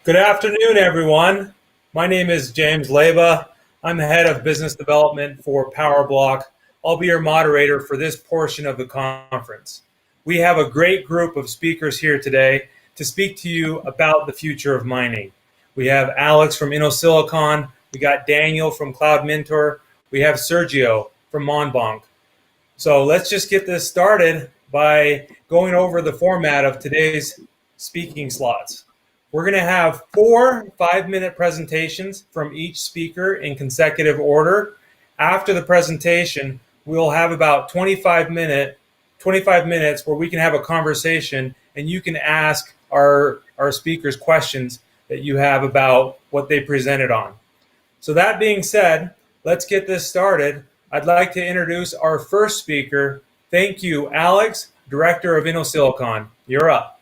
Good afternoon, everyone. My name is James Leba. I'm the head of business development for PowerBlock. I'll be your moderator for this portion of the conference. We have a great group of speakers here today to speak to you about the future of mining. We have Alex from InnoSilicon, we got Daniel from Cloud Mentor, we have Sergio from Monbank. So let's just get this started by going over the format of today's speaking slots. We're going to have 4 5-minute presentations from each speaker in consecutive order. After the presentation, we'll have about 25 minutes where we can have a conversation and you can ask our speakers questions that you have about what they presented on. So that being said, let's get this started. I'd like to introduce our first speaker. Thank you, Alex, Director of InnoSilicon. You're up.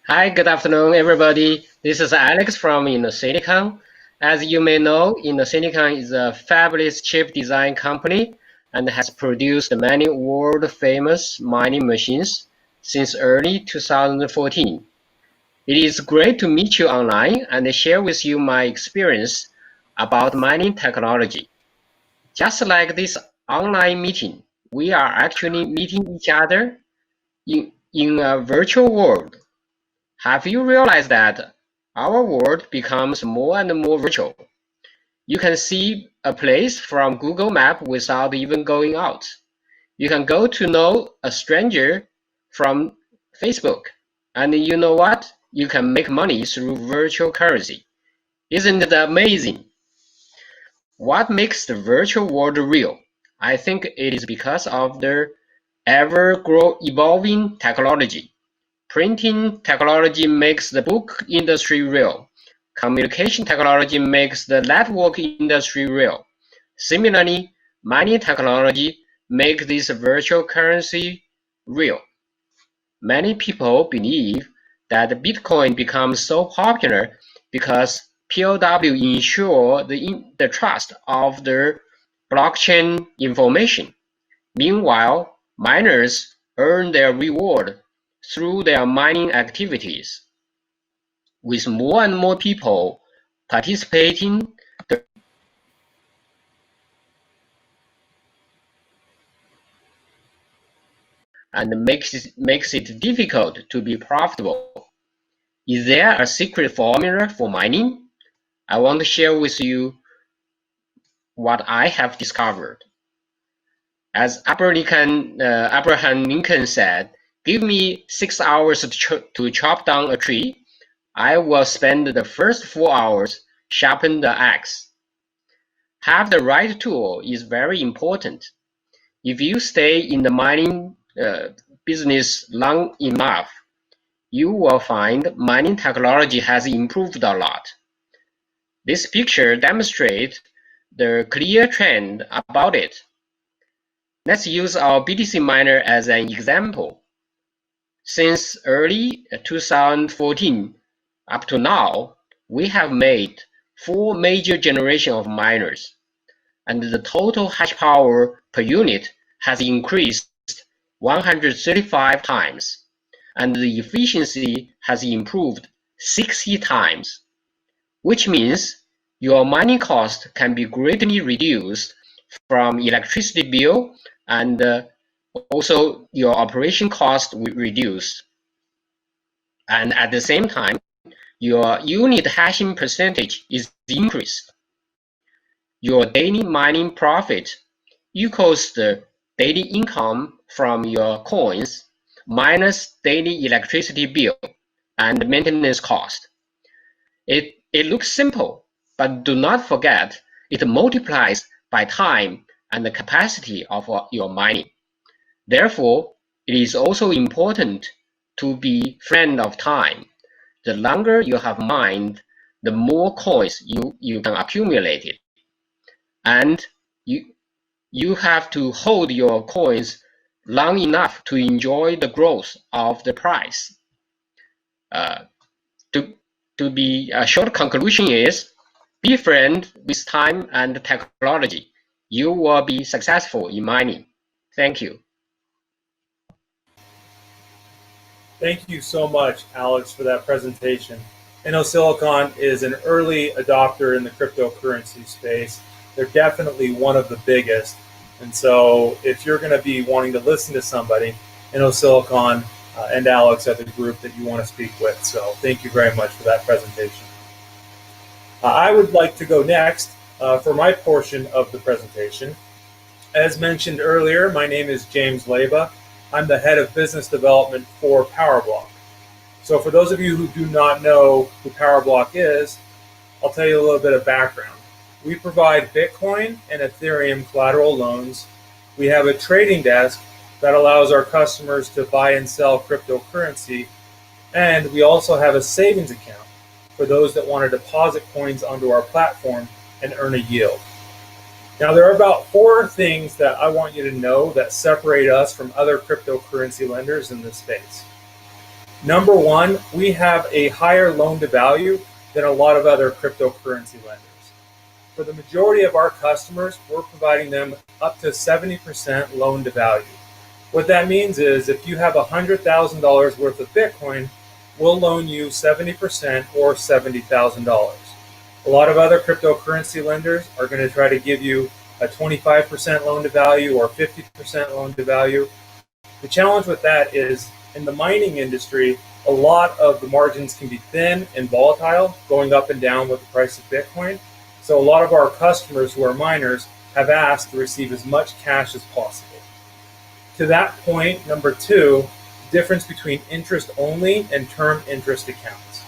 Hi, good afternoon, everybody. This is Alex from InnoSilicon. As you may know, InnoSilicon is a fabulous chip design company and has produced many world-famous mining machines since early 2014. It is great to meet you online and share with you my experience about mining technology. Just like this online meeting, we are actually meeting each other in a virtual world. Have you realized that our world becomes more and more virtual? You can see a place from Google Maps without even going out. You can go to know a stranger from Facebook. And you know what? You can make money through virtual currency. Isn't it amazing? What makes the virtual world real? I think it is because of the ever-evolving technology. Printing technology makes the book industry real. Communication technology makes the network industry real. Similarly, mining technology makes this virtual currency real. Many people believe that Bitcoin becomes so popular because POW ensure the trust of the blockchain information. Meanwhile, miners earn their reward through their mining activities. With more and more people participating, and makes it difficult to be profitable. Is there a secret formula for mining? I want to share with you what I have discovered. As Abraham Lincoln said, give me 6 hours to chop down a tree. I will spend the first 4 hours sharpen the axe. Have the right tool is very important. If you stay in the mining business long enough, you will find mining technology has improved a lot. This picture demonstrates the clear trend about it. Let's use our BTC miner as an example. Since early 2014 up to now, we have made 4 major generations of miners, and the total hash power per unit has increased 135 times, and the efficiency has improved 60 times, which means your mining cost can be greatly reduced from electricity bill, and also your operation cost will reduce. And at the same time, your unit hashing percentage is increased. Your daily mining profit equals the daily income from your coins minus daily electricity bill and maintenance cost. It looks simple, but do not forget it multiplies by time and the capacity of your mining. Therefore, it is also important to be friend of time. The longer you have mined, the more coins you can accumulate it. And you have to hold your coins long enough to enjoy the growth of the price. A short conclusion is, be friend with time and technology. You will be successful in mining. Thank you. Thank you so much, Alex, for that presentation. I know Silicon is an early adopter in the cryptocurrency space. They're definitely one of the biggest. And so if you're going to be wanting to listen to somebody, I know Silicon and Alex are the group that you want to speak with. So thank you very much for that presentation. I would like to go next for my portion of the presentation. As mentioned earlier, my name is James Leba. I'm the head of business development for PowerBlock. So for those of you who do not know who PowerBlock is, I'll tell you a little bit of background. We provide Bitcoin and Ethereum collateral loans. We have a trading desk that allows our customers to buy and sell cryptocurrency. And we also have a savings account for those that want to deposit coins onto our platform and earn a yield. Now, there are about 4 things that I want you to know that separate us from other cryptocurrency lenders in this space. Number 1, we have a higher loan to value than a lot of other cryptocurrency lenders. For the majority of our customers, we're providing them up to 70% loan to value. What that means is if you have $100,000 worth of Bitcoin, we'll loan you 70% or $70,000. A lot of other cryptocurrency lenders are going to try to give you a 25% loan to value or 50% loan to value. The challenge with that is in the mining industry, a lot of the margins can be thin and volatile, going up and down with the price of Bitcoin. So a lot of our customers who are miners have asked to receive as much cash as possible. To that point, number 2, difference between interest only and term interest accounts.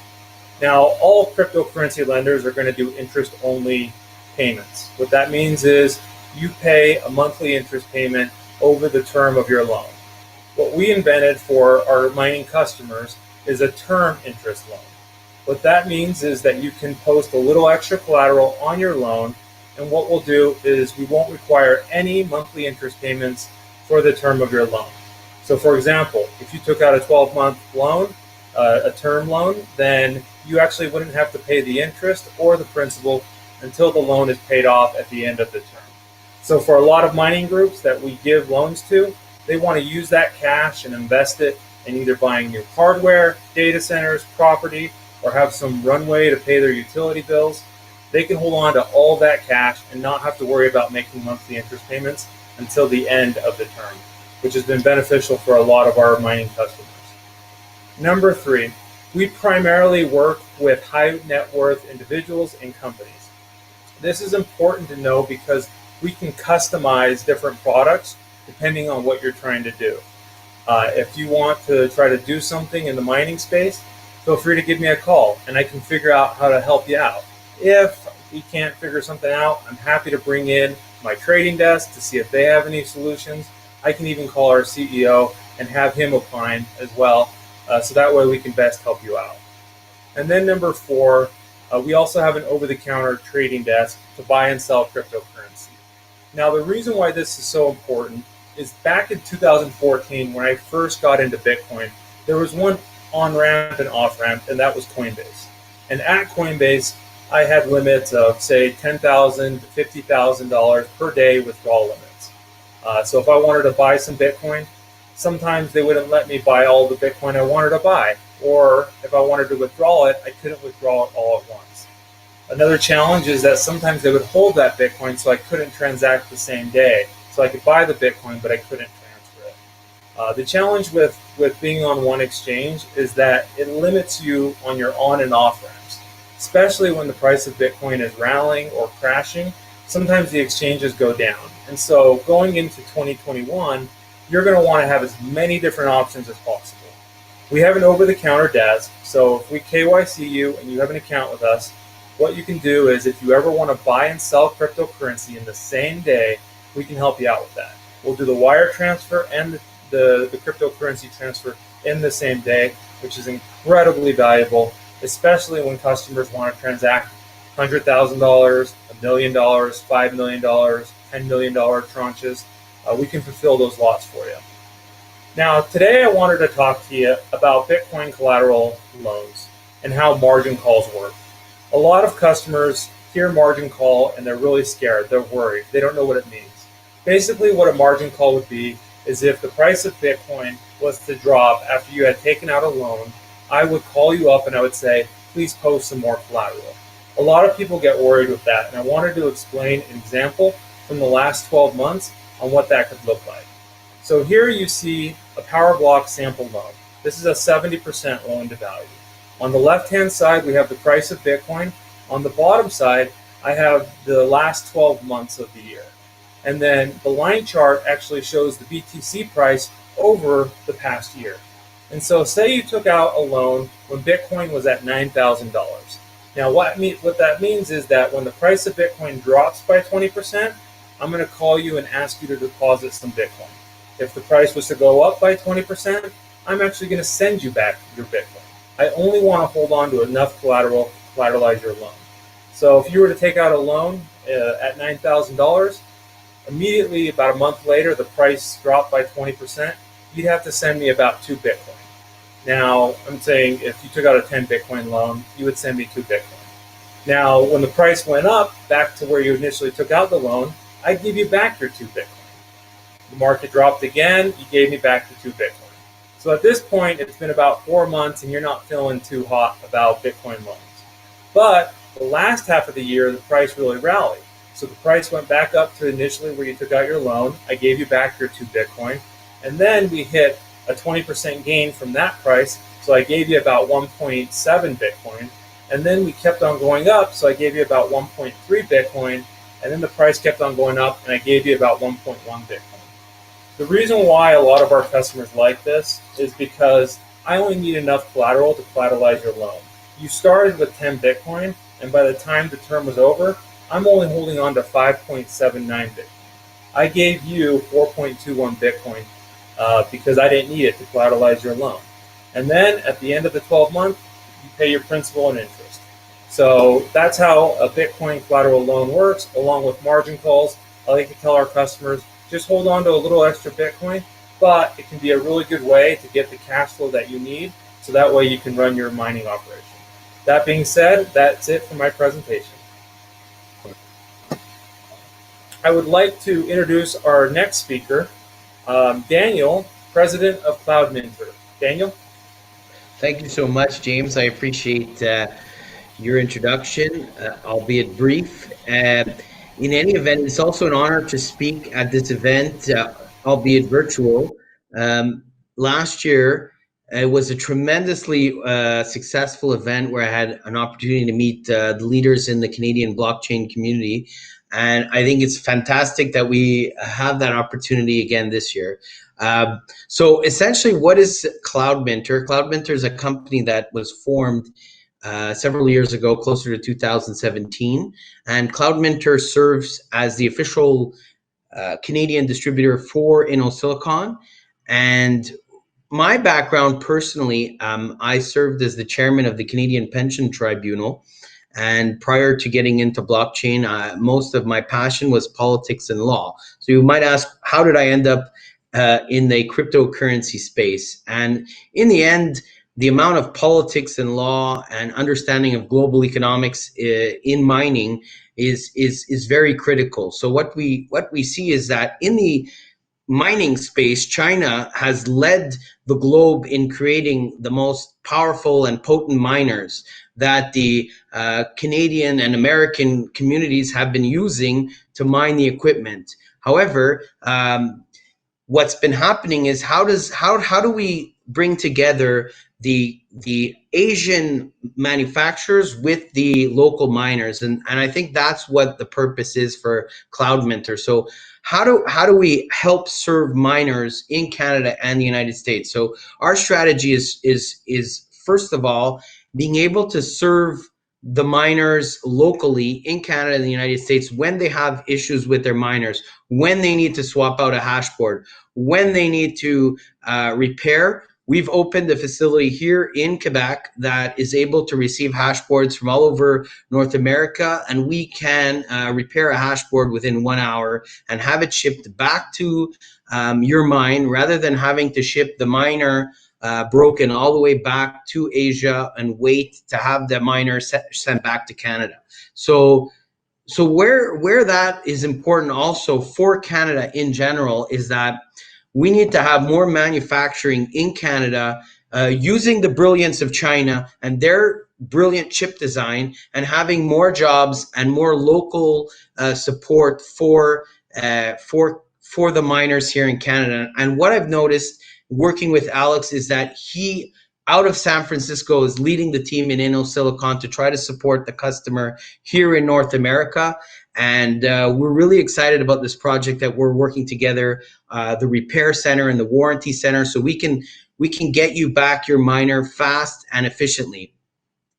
Now, all cryptocurrency lenders are going to do interest only payments. What that means is you pay a monthly interest payment over the term of your loan. What we invented for our mining customers is a term interest loan. What that means is that you can post a little extra collateral on your loan, and what we'll do is we won't require any monthly interest payments for the term of your loan. So for example, if you took out a 12-month loan, a term loan, then you actually wouldn't have to pay the interest or the principal until the loan is paid off at the end of the term. So for a lot of mining groups that we give loans to, they want to use that cash and invest it in either buying new hardware, data centers, property, or have some runway to pay their utility bills. They can hold on to all that cash and not have to worry about making monthly interest payments until the end of the term, which has been beneficial for a lot of our mining customers. Number 3, we primarily work with high net worth individuals and companies. This is important to know because we can customize different products depending on what you're trying to do. If you want to try to do something in the mining space, feel free to give me a call and I can figure out how to help you out. If we can't figure something out, I'm happy to bring in my trading desk to see if they have any solutions. I can even call our CEO and have him opine as well, so that way we can best help you out. And then number 4, we also have an over-the-counter trading desk to buy and sell cryptocurrency. Now, the reason why this is so important is back in 2014, when I first got into Bitcoin, there was one on-ramp and off-ramp, and that was Coinbase. And at Coinbase, I had limits of, say, $10,000 to $50,000 per day withdrawal limits. So if I wanted to buy some Bitcoin, sometimes they wouldn't let me buy all the Bitcoin I wanted to buy. Or if I wanted to withdraw it, I couldn't withdraw it all at once. Another challenge is that sometimes they would hold that Bitcoin so I couldn't transact the same day. So I could buy the Bitcoin, but I couldn't transfer it. The challenge with being on one exchange is that it limits you on your on and off ramps, especially when the price of Bitcoin is rallying or crashing. Sometimes the exchanges go down. And so going into 2021, you're going to want to have as many different options as possible. We have an over-the-counter desk, so if we KYC you and you have an account with us, what you can do is if you ever want to buy and sell cryptocurrency in the same day, we can help you out with that. We'll do the wire transfer and the cryptocurrency transfer in the same day, which is incredibly valuable, especially when customers want to transact $100,000, $1 million, $5 million, $10 million tranches. We can fulfill those lots for you. Now, today I wanted to talk to you about Bitcoin collateral loans and how margin calls work. A lot of customers hear margin call and they're really scared. They're worried. They don't know what it means. Basically, what a margin call would be is if the price of Bitcoin was to drop after you had taken out a loan, I would call you up and I would say, please post some more collateral. A lot of people get worried with that, and I wanted to explain an example from the last 12 months on what that could look like. So here you see a PowerBlock sample loan. This is a 70% loan to value. On the left-hand side, we have the price of Bitcoin. On the bottom side, I have the last 12 months of the year. And then the line chart actually shows the BTC price over the past year. And so say you took out a loan when Bitcoin was at $9,000. Now what that means is that when the price of Bitcoin drops by 20%, I'm going to call you and ask you to deposit some Bitcoin. If the price was to go up by 20%, I'm actually going to send you back your Bitcoin. I only want to hold on to enough collateral to collateralize your loan. So if you were to take out a loan at $9,000, immediately about a month later, the price dropped by 20%, you'd have to send me about 2 Bitcoin. Now, I'm saying if you took out a 10 Bitcoin loan, you would send me 2 Bitcoin. Now, when the price went up back to where you initially took out the loan, I'd give you back your 2 Bitcoin. The market dropped again, you gave me back the 2 Bitcoin. So at this point, it's been about 4 months and you're not feeling too hot about Bitcoin loans. But the last half of the year, the price really rallied. So the price went back up to initially where you took out your loan. I gave you back your 2 Bitcoin. And then we hit a 20% gain from that price. So I gave you about 1.7 Bitcoin. And then we kept on going up. So I gave you about 1.3 Bitcoin. And then the price kept on going up and I gave you about 1.1 Bitcoin. The reason why a lot of our customers like this is because I only need enough collateral to collateralize your loan. You started with 10 Bitcoin, and by the time the term was over, I'm only holding on to 5.79 Bitcoin. I gave you 4.21 Bitcoin because I didn't need it to collateralize your loan. And then at the end of the 12 months, you pay your principal and interest. So that's how a Bitcoin collateral loan works, along with margin calls. I like to tell our customers, just hold on to a little extra Bitcoin, but it can be a really good way to get the cash flow that you need, so that way you can run your mining operation. That being said, that's it for my presentation. I would like to introduce our next speaker, Daniel, President of CloudMinter. Daniel? Thank you so much, James. I appreciate your introduction, albeit brief. In any event, it's also an honor to speak at this event, albeit virtual. Last year, it was a tremendously successful event where I had an opportunity to meet the leaders in the Canadian blockchain community. And I think it's fantastic that we have that opportunity again this year. So essentially, what is CloudMinter? CloudMinter is a company that was formed several years ago, closer to 2017. And CloudMinter serves as the official Canadian distributor for InnoSilicon. And my background personally, I served as the chairman of the Canadian Pension Tribunal. And prior to getting into blockchain, most of my passion was politics and law. So you might ask, how did I end up in the cryptocurrency space? And in the end, the amount of politics and law and understanding of global economics in mining is very critical. So what we see is that in the mining space, China has led the globe in creating the most powerful and potent miners that the Canadian and American communities have been using to mine the equipment. However, what's been happening is how do we bring together the Asian manufacturers with the local miners, and I think that's what the purpose is for CloudMinter. So how do we help serve miners in Canada and the United States? So our strategy is first of all being able to serve the miners locally in Canada and the United States when they have issues with their miners, when they need to swap out a hash board, when they need to repair. We've opened a facility here in Quebec that is able to receive hash boards from all over North America, and we can repair a hash board within 1 hour and have it shipped back to your mine, rather than having to ship the miner broken all the way back to Asia and wait to have the miner sent back to Canada. So where that is important also for Canada in general is that we need to have more manufacturing in Canada using the brilliance of China and their brilliant chip design, and having more jobs and more local support for the miners here in Canada. And what I've noticed working with Alex is that he, out of San Francisco, is leading the team in InnoSilicon to try to support the customer here in North America. And we're really excited about this project that we're working together, the repair center and the warranty center, so we can get you back your miner fast and efficiently.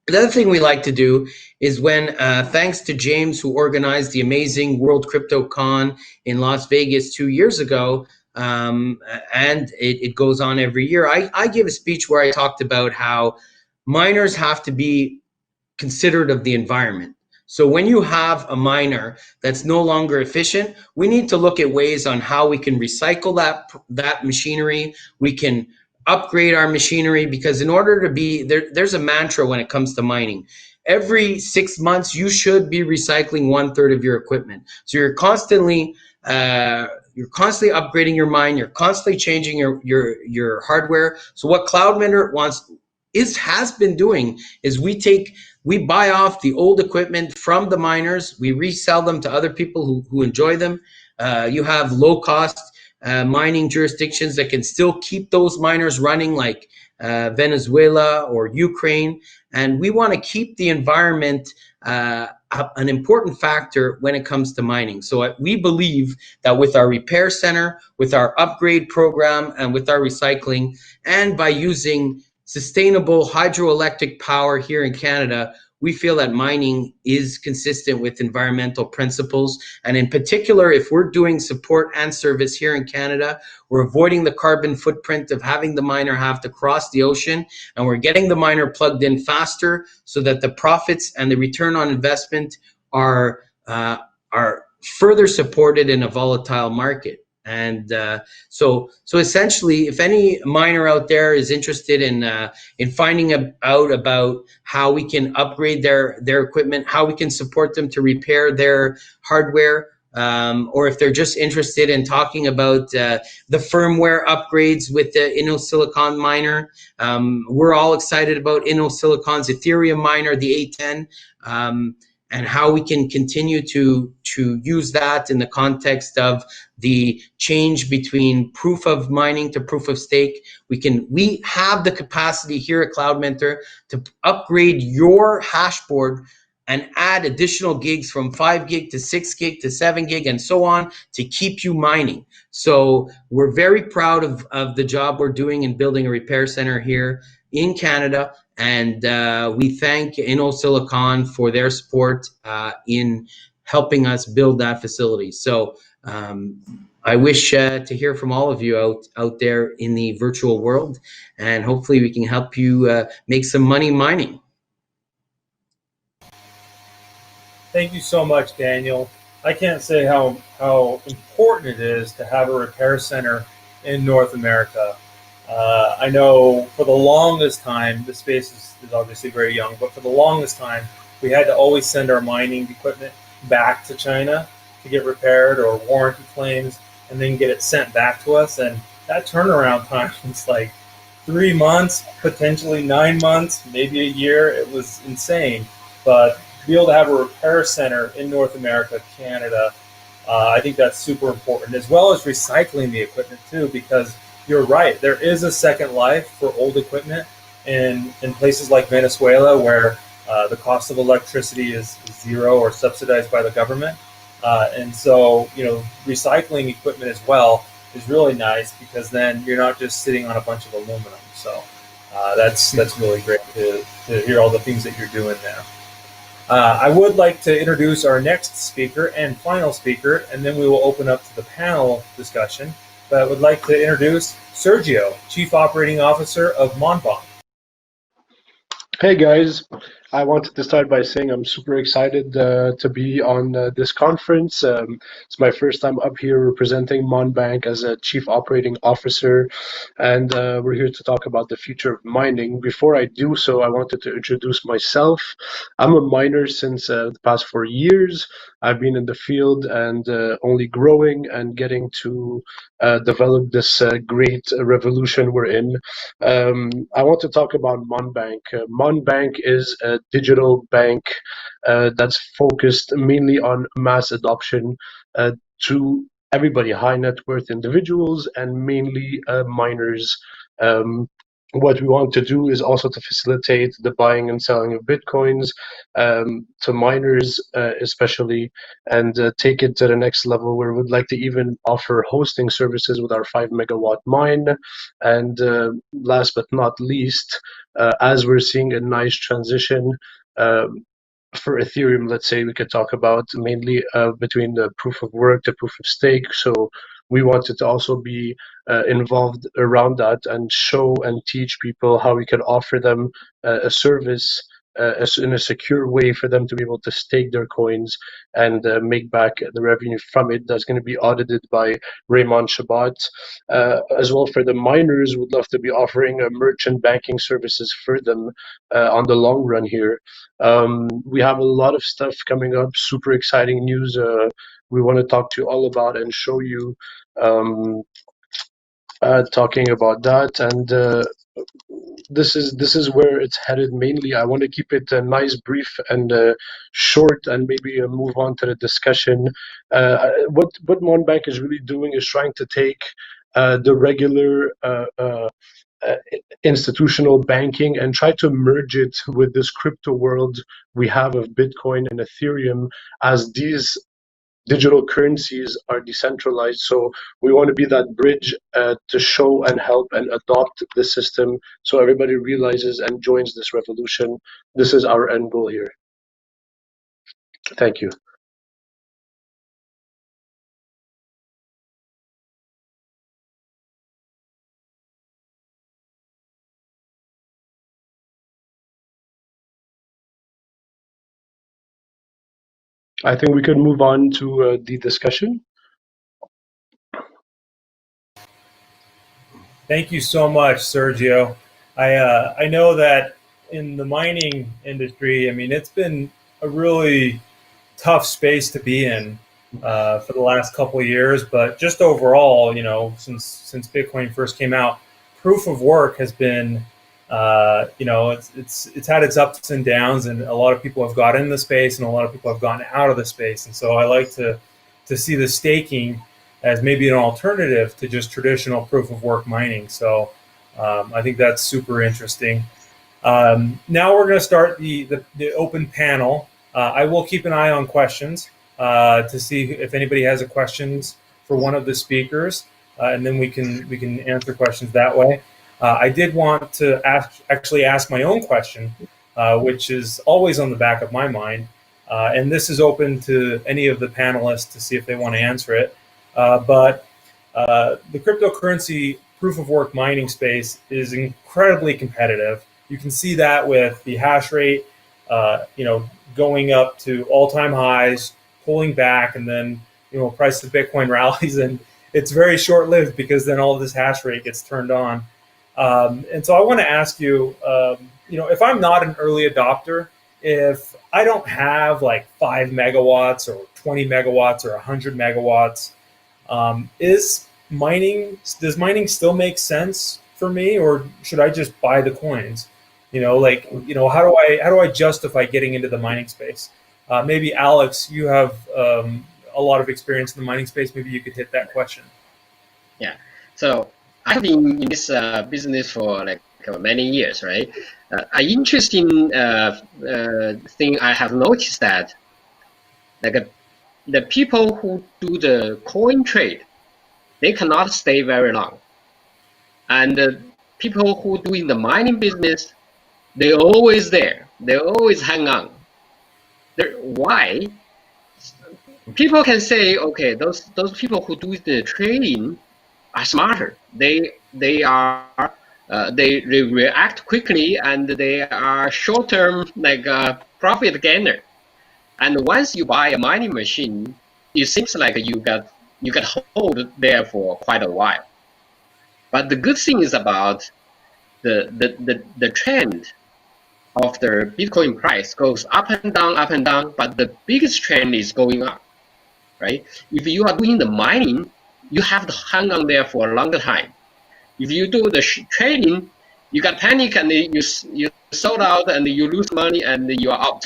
The other thing we like to do is when, thanks to James, who organized the amazing World Crypto Con in Las Vegas 2 years ago, and it goes on every year, I gave a speech where I talked about how miners have to be considerate of the environment. So when you have a miner that's no longer efficient, we need to look at ways on how we can recycle that machinery. We can upgrade our machinery, because in order to be there's a mantra when it comes to mining. Every 6 months, you should be recycling 1/3 of your equipment. So you're constantly upgrading your mine. You're constantly changing your hardware. So what Cloudmender has been doing is we buy off the old equipment from the miners. We resell them to other people who enjoy them. You have low cost mining jurisdictions that can still keep those miners running, like Venezuela or Ukraine. And we want to keep the environment an important factor when it comes to mining. So we believe that with our repair center, with our upgrade program, and with our recycling, and by using sustainable hydroelectric power here in Canada, we feel that mining is consistent with environmental principles. And in particular, if we're doing support and service here in Canada, we're avoiding the carbon footprint of having the miner have to cross the ocean, and we're getting the miner plugged in faster so that the profits and the return on investment are further supported in a volatile market. And so essentially, if any miner out there is interested in finding out about how we can upgrade their equipment, how we can support them to repair their hardware, or if they're just interested in talking about the firmware upgrades with the InnoSilicon miner, we're all excited about InnoSilicon's Ethereum miner, the A10. And how we can continue to use that in the context of the change between proof of mining to proof of stake. We have the capacity here at Cloudmentor to upgrade your hashboard and add additional gigs from 5 gig to 6 gig to 7 gig and so on to keep you mining. So we're very proud of the job we're doing in building a repair center here in Canada. And we thank InnoSilicon for their support in helping us build that facility. So I wish to hear from all of you out there in the virtual world, and hopefully we can help you make some money mining. Thank you so much, Daniel. I can't say how important it is to have a repair center in North America. I know for the longest time, the space is obviously very young, but for the longest time, we had to always send our mining equipment back to China to get repaired or warranty claims, and then get it sent back to us. And that turnaround time was like 3 months, potentially 9 months, maybe a year. It was insane. But to be able to have a repair center in North America, Canada, I think that's super important, as well as recycling the equipment too, because you're right, there is a second life for old equipment in places like Venezuela, where the cost of electricity is zero or subsidized by the government. And so, recycling equipment as well is really nice, because then you're not just sitting on a bunch of aluminum. So that's really great to hear all the things that you're doing there. I would like to introduce our next speaker and final speaker, and then we will open up to the panel discussion. But I would like to introduce Sergio, Chief Operating Officer of Monbonk. Hey guys, I wanted to start by saying I'm super excited to be on this conference. It's my first time up here representing Monbank as a Chief Operating Officer, and we're here to talk about the future of mining. Before I do so, I wanted to introduce myself. I'm a miner since the past 4 years. I've been in the field and only growing and getting to develop this great revolution we're in. I want to talk about Monbank. Monbank is a digital bank that's focused mainly on mass adoption to everybody, high net worth individuals, and mainly miners. Um, what we want to do is also to facilitate the buying and selling of bitcoins to miners, especially, and take it to the next level where we'd like to even offer hosting services with our 5 megawatt mine. And last but not least, as we're seeing a nice transition um, for Ethereum, let's say we could talk about mainly between the proof of work to proof of stake. So we wanted to also be involved around that and show and teach people how we could offer them a service in a secure way for them to be able to stake their coins and make back the revenue from it. That's going to be audited by Raymond Shabat. As well, for the miners, would love to be offering merchant banking services for them on the long run here. We have a lot of stuff coming up, super exciting news we want to talk to you all about and show you, talking about that. And this is where it's headed mainly. I want to keep it nice, brief, and short, and maybe move on to the discussion. What Monbank is really doing is trying to take the regular uh, institutional banking and try to merge it with this crypto world we have of Bitcoin and Ethereum, as these digital currencies are decentralized. So we want to be that bridge to show and help and adopt the system so everybody realizes and joins this revolution. This is our end goal here. Thank you. I think we could move on to the discussion. Thank you so much, Sergio. I know that in the mining industry, I mean, it's been a really tough space to be in for the last couple of years, but just overall, you know, since Bitcoin first came out, proof of work has been, you know, it's had its ups and downs, and a lot of people have got in the space, and a lot of people have gotten out of the space, and so I like to see the staking as maybe an alternative to just traditional proof of work mining. So I think that's super interesting. Now we're going to start the open panel. I will keep an eye on questions to see if anybody has a questions for one of the speakers, and then we can answer questions that way. I did want to actually ask my own question, which is always on the back of my mind, and this is open to any of the panelists to see if they want to answer it. But the cryptocurrency proof of work mining space is incredibly competitive. You can see that with the hash rate, you know, going up to all-time highs, pulling back, and then, you know, price of Bitcoin rallies, and it's very short-lived because then all of this hash rate gets turned on. And so I want to ask you, you know, if I'm not an early adopter, if I don't have like 5 megawatts or 20 megawatts or 100 megawatts, does mining still make sense for me, or should I just buy the coins? You know, like, you know, how do I justify getting into the mining space? Maybe Alex, you have a lot of experience in the mining space. Maybe you could hit that question. Yeah. So I've been in this business for like many years, right? An interesting thing I have noticed that like the people who do the coin trade, they cannot stay very long, and the people who do in the mining business, they're always there. They always hang on. Why? People can say, okay, those people who do the trading are smarter. They are They react quickly, and they are short-term like profit gainer. And once you buy a mining machine, it seems like you got hold there for quite a while. But the good thing is about the trend of the Bitcoin price goes up and down, but the biggest trend is going up, right? If you are doing the mining, you have to hang on there for a longer time. If you do the trading, you got panic and you sold out and you lose money and you are out.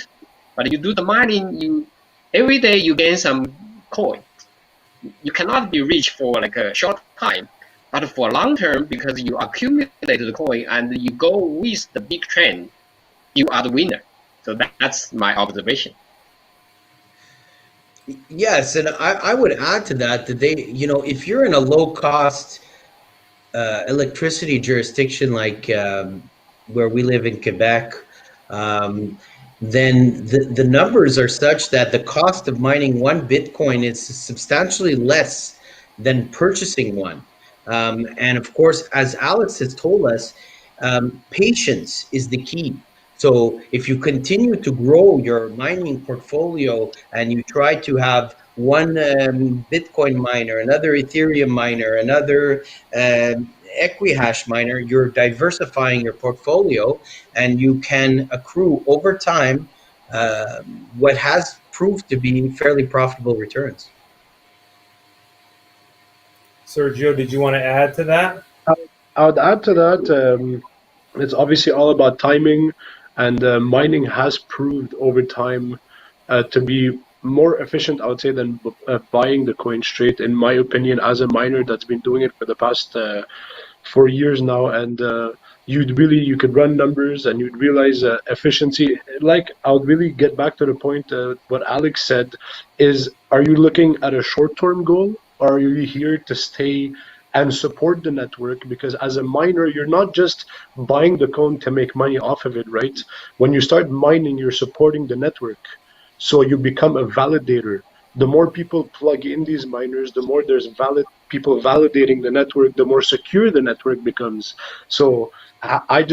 But you do the mining, every day you gain some coin. You cannot be rich for like a short time, but for long term, because you accumulate the coin and you go with the big trend, you are the winner. So that's my observation. Yes, and I would add to that that if you're in a low cost electricity jurisdiction like where we live in Quebec, um, then the numbers are such that the cost of mining one Bitcoin is substantially less than purchasing one. And of course, as Alex has told us, patience is the key. So if you continue to grow your mining portfolio and you try to have one Bitcoin miner, another Ethereum miner, another Equihash miner, you're diversifying your portfolio and you can accrue over time what has proved to be fairly profitable returns. Sergio, did you want to add to that? I would add to that, it's obviously all about timing, and mining has proved over time to be more efficient, I would say, than buying the coin straight, in my opinion, as a miner that's been doing it for the past 4 years now. And you could run numbers and you'd realize efficiency. Like, I would really get back to the point, what Alex said is, are you looking at a short-term goal, or are you here to stay and support the network? Because as a miner, you're not just buying the coin to make money off of it, right? When you start mining, you're supporting the network. So you become a validator. The more people plug in these miners, the more there's valid people validating the network, the more secure the network becomes. So I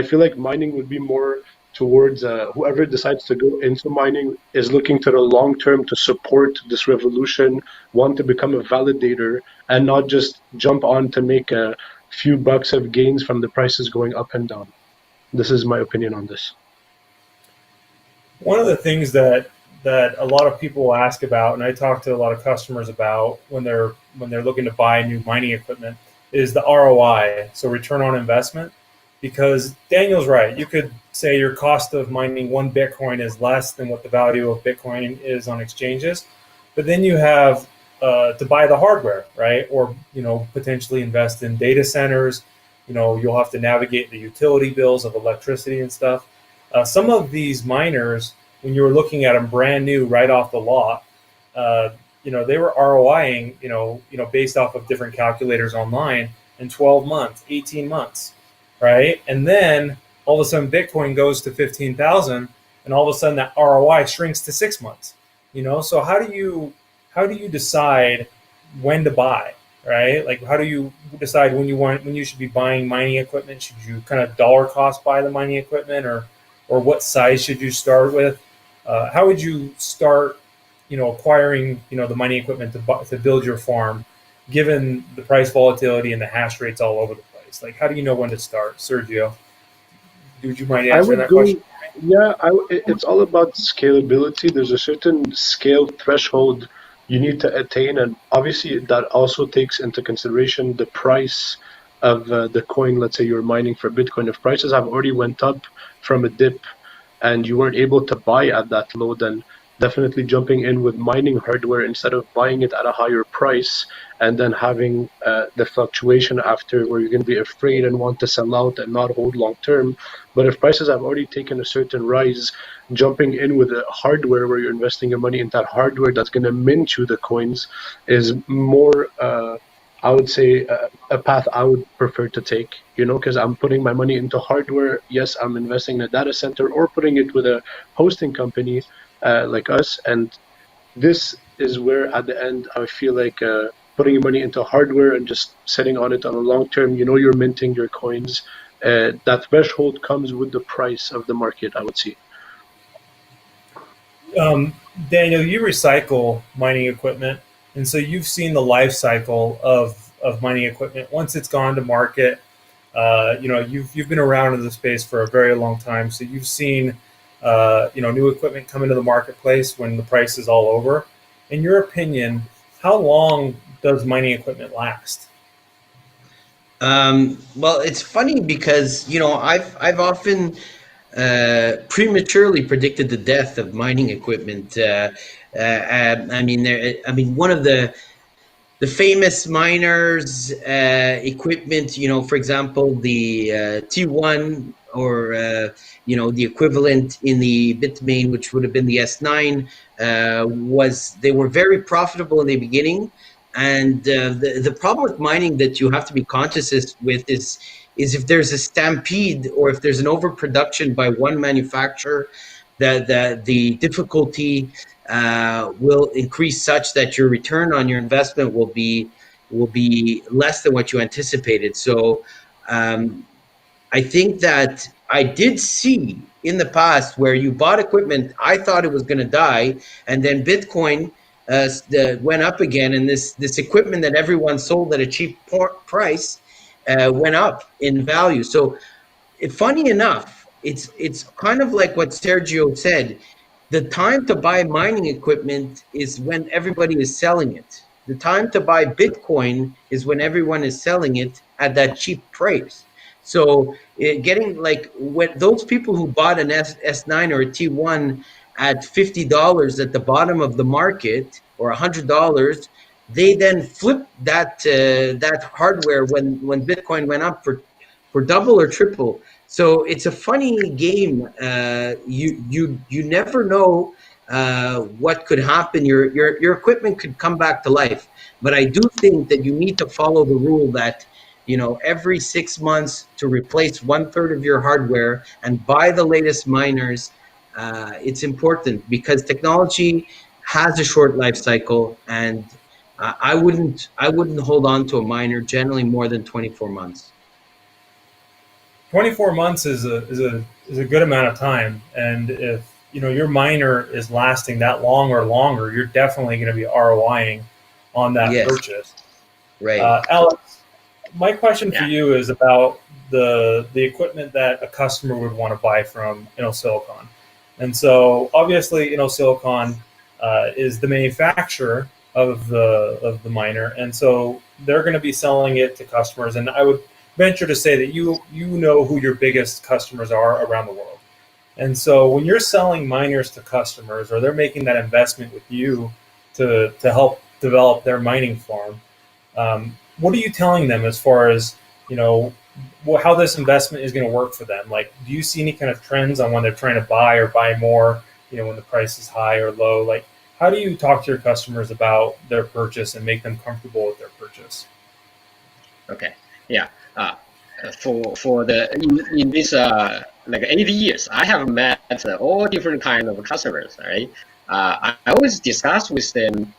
feel like mining would be more towards whoever decides to go into mining is looking to the long term to support this revolution, want to become a validator, and not just jump on to make a few bucks of gains from the prices going up and down. This is my opinion on this. One of the things that a lot of people ask about, and I talk to a lot of customers about when they're looking to buy new mining equipment, is the ROI, so return on investment. Because Daniel's right, you could say your cost of mining one Bitcoin is less than what the value of Bitcoin is on exchanges, but then you have to buy the hardware, right? Or potentially invest in data centers. You'll have to navigate the utility bills of electricity and stuff. Some of these miners, when you were looking at them brand new right off the lot, uh, they were ROIing, based off of different calculators online in 12 months, 18 months, right? And then all of a sudden Bitcoin goes to 15,000, and all of a sudden that ROI shrinks to 6 months. So how do you decide when to buy, right? Like, how do you decide when you should be buying mining equipment? Should you kind of dollar cost buy the mining equipment, or what size should you start with? How would you start, acquiring, the mining equipment to build your farm, given the price volatility and the hash rates all over the place? Like, how do you know when to start, Sergio? Would you mind I answering would that question? go, yeah, it's all about scalability. There's a certain scale threshold you need to attain, and obviously that also takes into consideration the price of the coin. Let's say you're mining for Bitcoin. If prices have already went up from a dip and you weren't able to buy at that low, then definitely jumping in with mining hardware instead of buying it at a higher price and then having the fluctuation after, where you're going to be afraid and want to sell out and not hold long term. But if prices have already taken a certain rise, jumping in with a hardware where you're investing your money in that hardware that's going to mint you the coins is more, I would say, a path I would prefer to take, because I'm putting my money into hardware. Yes, I'm investing in a data center or putting it with a hosting company like us. And this is where, at the end, I feel like putting your money into hardware and just sitting on it on a long term, you know you're minting your coins. That threshold comes with the price of the market, I would say. Um, Daniel, you recycle mining equipment, and so you've seen the life cycle of mining equipment once it's gone to market. You've been around in the space for a very long time, so you've seen new equipment come into the marketplace when the price is all over. In your opinion, how long does mining equipment last? Well, it's funny because I've often prematurely predicted the death of mining equipment. I mean, one of the famous miners equipment, for example, the T1 or the equivalent in the Bitmain, which would have been the S9, they were very profitable in the beginning. And the problem with mining that you have to be conscious with is if there's a stampede or if there's an overproduction by one manufacturer, the difficulty will increase such that your return on your investment will be less than what you anticipated. So I think that I did see in the past where you bought equipment, I thought it was going to die, and then Bitcoin went up again, and this equipment that everyone sold at a cheap price went up in value. So funny enough, it's kind of like what Sergio said. The time to buy mining equipment is when everybody is selling it. The time to buy Bitcoin is when everyone is selling it at that cheap price. So getting like when those people who bought an S9 or a T1 at $50 at the bottom of the market or $100, they then flipped that hardware when Bitcoin went up for double or triple. So it's a funny game. You never know what could happen. Your equipment could come back to life. But I do think that you need to follow the rule that every 6 months to replace 1/3 of your hardware and buy the latest miners. It's important because technology has a short life cycle, and I wouldn't hold on to a miner generally more than 24 months. 24 months is a good amount of time, and if your miner is lasting that long or longer, you're definitely going to be ROIing on that Yes, purchase. right. Alex, my question for Yeah. you is about the equipment that a customer would want to buy from Silicon. And so obviously Silicon is the manufacturer of the miner, and so they're going to be selling it to customers. And I would venture to say that you know who your biggest customers are around the world. And so when you're selling miners to customers, or they're making that investment with you to help develop their mining farm, what are you telling them as far as how this investment is going to work for them? Like, do you see any kind of trends on when they're trying to buy or buy more? When the price is high or low? Like, how do you talk to your customers about their purchase and make them comfortable with their purchase? Okay. Yeah. For the in this like 80 years, I have met all different kind of customers. Right. I always discuss with them,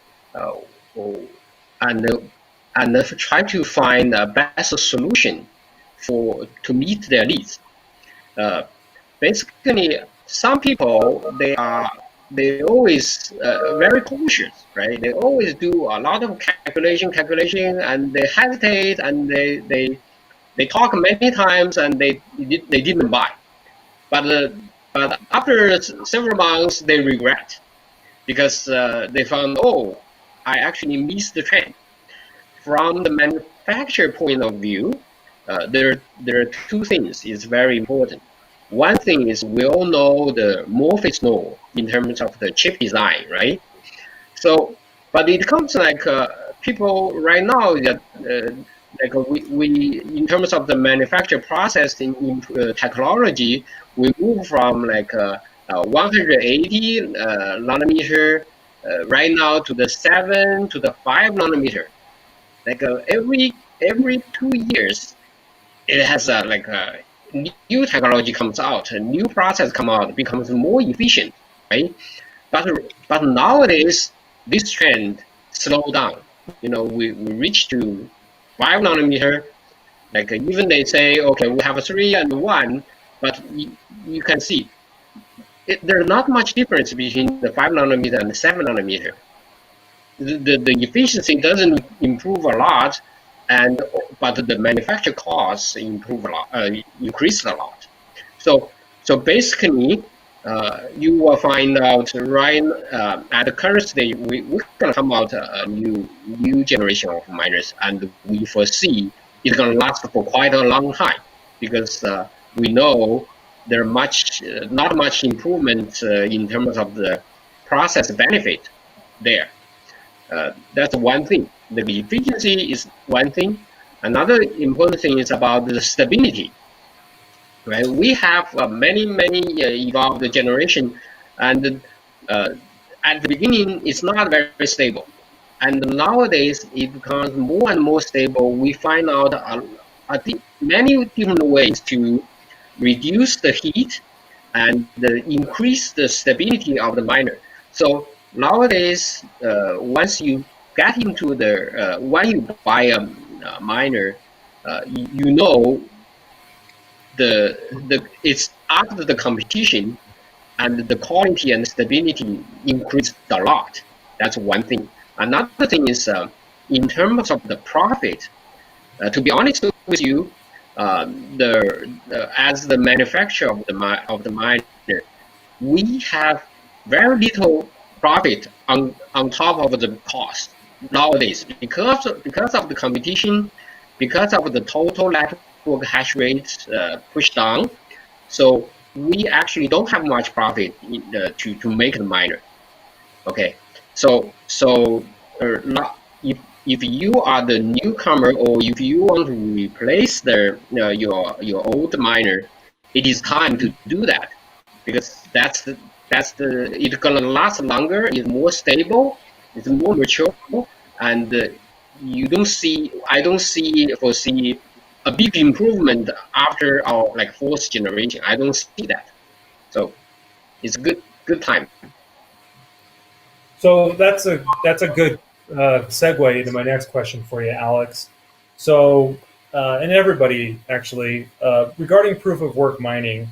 and try to find a best solution to meet their needs. Uh, Basically, some people they always very cautious, right? They always do a lot of calculation, and they hesitate, and they talk many times, and they didn't buy. But after several months, they regret because they found, oh, I actually missed the trend. From the manufacturer point of view, there are two things is very important. One thing is we all know the Morpheus law in terms of the chip design, right? So, but it comes like people right now that like we in terms of the manufacture process in technology, we move from like 180 nanometer right now to the 7 to the 5 nanometer. Like every 2 years, it has like a new technology comes out, a new process come out, becomes more efficient, right? But nowadays, this trend slow down. we reach to 5 nanometer. Like even they say, okay, we have a 3 and 1, but you can see there's not much difference between the 5 nanometer and the 7 nanometer. The efficiency doesn't improve a lot, but the manufacture costs improve a lot, increase a lot. So basically, you will find out right at the current stage, we're gonna come out a new generation of miners, and we foresee it's gonna last for quite a long time because we know there not much improvement in terms of the process benefit there. That's one thing. The efficiency is one thing. Another important thing is about the stability. Right? We have many evolved generation, and at the beginning it's not very stable, and nowadays it becomes more and more stable. We find out many different ways to reduce the heat and increase the stability of the miner. So nowadays, once you get into when you buy a miner, you know it's after the competition and the quality and stability increased a lot. That's one thing. Another thing is in terms of the profit. To be honest with you, as the manufacturer of the miner, we have very little profit on top of the cost nowadays because of the competition, because of the total network hash rate pushed down. So we actually don't have much profit to make the miner. Okay, if you are the newcomer, or if you want to replace your old miner, it is time to do that, because it's gonna last longer, it's more stable, it's more mature, and I don't foresee a big improvement after our like fourth generation. I don't see that. So it's a good time. So that's a good segue into my next question for you, Alex. So, and everybody actually, regarding proof of work mining,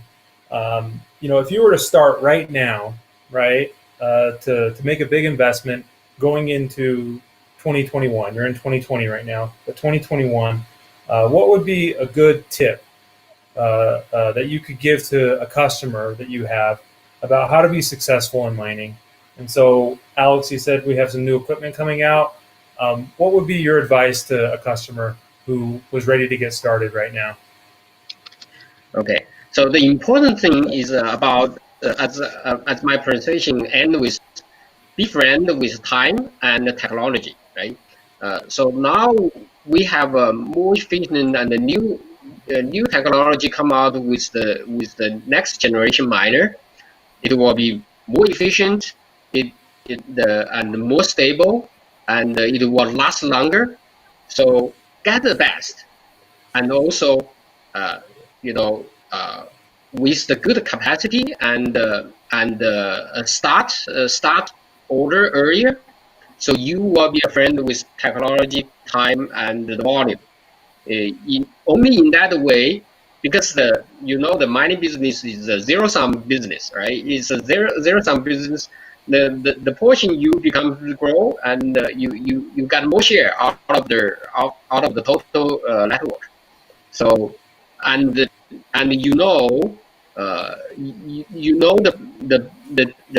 if you were to start right now, right, to make a big investment going into 2021, you're in 2020 right now, but 2021, what would be a good tip that you could give to a customer that you have about how to be successful in mining? And so, Alex, you said we have some new equipment coming out. What would be your advice to a customer who was ready to get started right now? Okay, so the important thing is about as my presentation end with be friend with time and technology, right? So now we have a more efficient and a new technology come out with the next generation miner. It will be more efficient, and more stable, and it will last longer. So get the best, and also, you know, with the good capacity and start order earlier, so you will be a friend with technology, time, and the volume. Only in that way, because the mining business is a zero sum business, right? It's a zero sum business. The portion you become grow, and you got more share out of the total network. So and the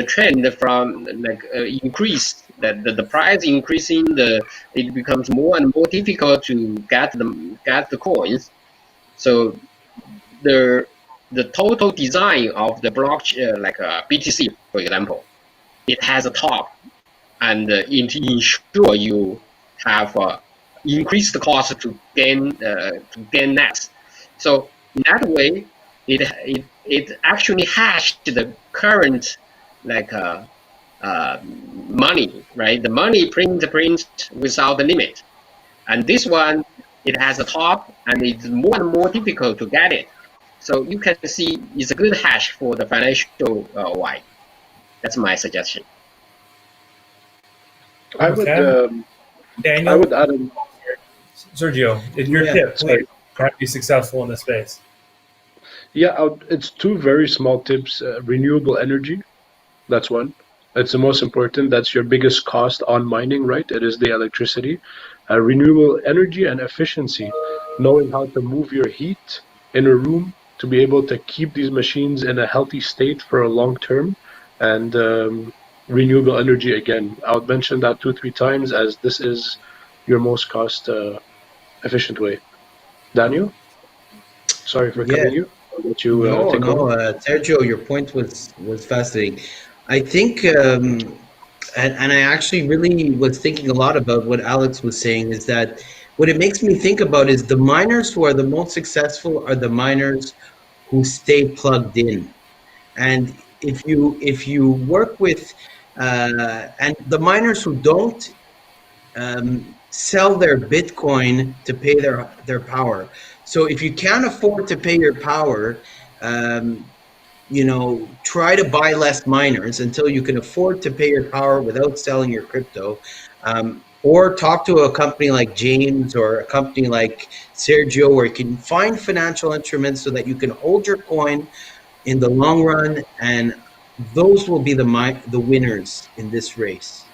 trend from like increase, that the price increasing, it becomes more and more difficult to get the coins. So the total design of the blockchain, like BTC for example, it has a top, and it ensure you have increased the cost to gain nets. So in that way, it actually hashed the current like money, right? The money print without the limit, and this one, it has a top, and it's more and more difficult to get it. So you can see it's a good hash for the financial wide. That's my suggestion. I would Okay. Daniel, I would add, Sergio, your Yeah. tip, please, sorry. to be successful in this space. Yeah, it's two very small tips. Renewable energy, that's one. It's the most important. That's your biggest cost on mining, right? It is the electricity. Renewable energy and efficiency, knowing how to move your heat in a room to be able to keep these machines in a healthy state for a long term. And renewable energy, again, I would mention that 2, 3 times as this is your most cost efficient way. Daniel, sorry for Yeah. cutting you. I'll let you No, take over. no, Sergio, your point was fascinating. I think, and I actually really was thinking a lot about what Alex was saying. Is that what it makes me think about is the miners who are the most successful are the miners who stay plugged in. And if you work with and the miners who don't sell their Bitcoin to pay their power. So if you can't afford to pay your power, um, try to buy less miners until you can afford to pay your power without selling your crypto. Or talk to a company like James or a company like Sergio, where you can find financial instruments so that you can hold your coin in the long run, and those will be the winners in this race.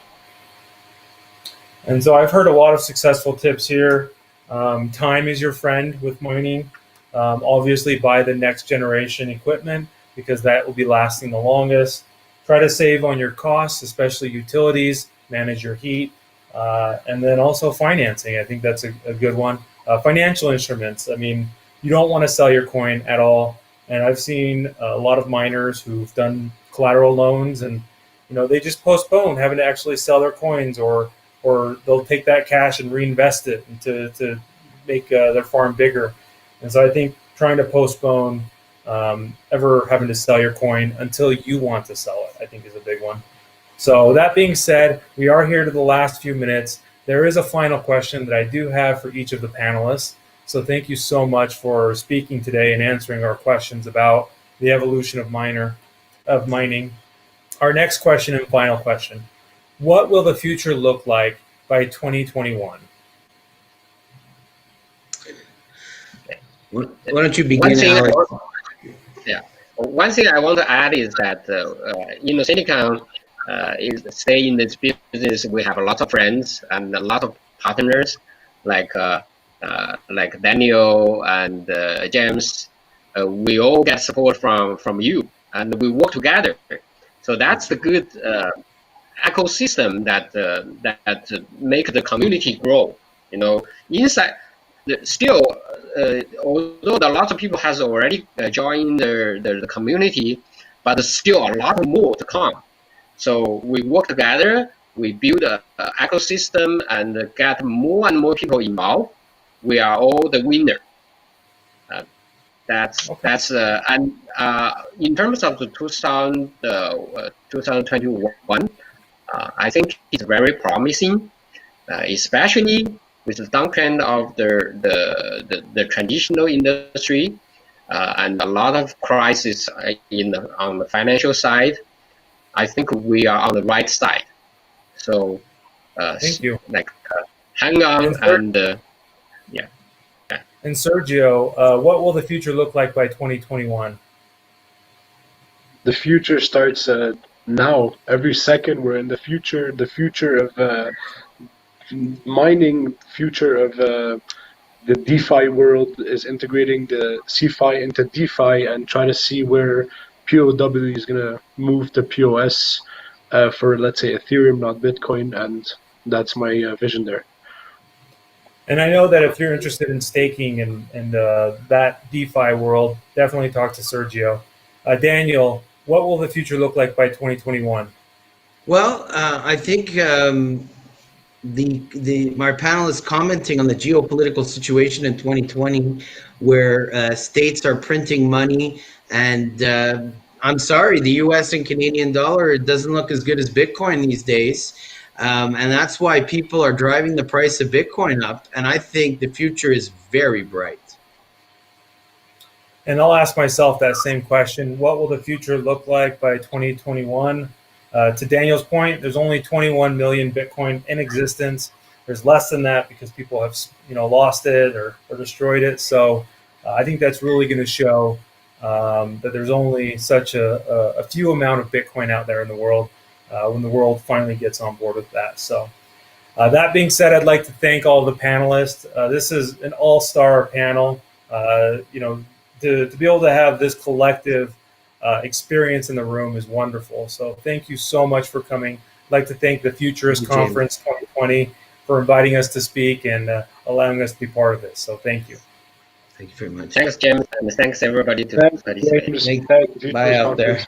And so I've heard a lot of successful tips here. Time is your friend with mining. Obviously, buy the next generation equipment because that will be lasting the longest. Try to save on your costs, especially utilities, manage your heat, and then also financing. I think that's a good one. Financial instruments. I mean, you don't want to sell your coin at all. And I've seen a lot of miners who've done collateral loans and they just postpone having to actually sell their coins or they'll take that cash and reinvest it to make their farm bigger. And so I think trying to postpone ever having to sell your coin until you want to sell it, I think is a big one. So that being said, we are here to the last few minutes. There is a final question that I do have for each of the panelists. So thank you so much for speaking today and answering our questions about the evolution of mining. Our next question and final question. What will the future look like by 2021? Why don't you One begin, thing, Alex? yeah, one thing I want to add is that Silicon is stay in this business. We have a lot of friends and a lot of partners, like Daniel and James. We all get support from you, and we work together. So that's the good ecosystem that make the community grow. Inside still, although a lot of people has already joined the community, but still a lot more to come. So we work together, we build a ecosystem and get more and more people involved. We are all the winner. That's and in terms of the 2021, I think it's very promising, especially with the downtrend of the traditional industry and a lot of crisis on the financial side. I think we are on the right side. So, Thank you. hang on and yeah. And Sergio, what will the future look like by 2021? The future starts now. Every second we're in the future. The future of mining, future of the DeFi world is integrating the CeFi into DeFi and try to see where POW is going to move to POS for, let's say, Ethereum, not Bitcoin. And that's my vision there. And I know that if you're interested in staking and that DeFi world, definitely talk to Sergio. Daniel, what will the future look like by 2021? Well, I think the my panel is commenting on the geopolitical situation in 2020, where states are printing money, and I'm sorry, the U.S. and Canadian dollar, it doesn't look as good as Bitcoin these days, and that's why people are driving the price of Bitcoin up. And I think the future is very bright. And I'll ask myself that same question. What will the future look like by 2021? To Daniel's point, there's only 21 million Bitcoin in existence. there's less than that because people have lost it or destroyed it. So I think that's really going to show that there's only such a few amount of Bitcoin out there in the world when the world finally gets on board with that. So that being said, I'd like to thank all the panelists. This is an all-star panel. To be able to have this collective experience in the room is wonderful. So thank you so much for coming. I'd like to thank the Futurist Conference 2020 for inviting us to speak and allowing us to be part of it. So thank you. Thank you very much. Thanks, James, and thanks everybody to Thanks, participate. James. Thank you. Bye out there.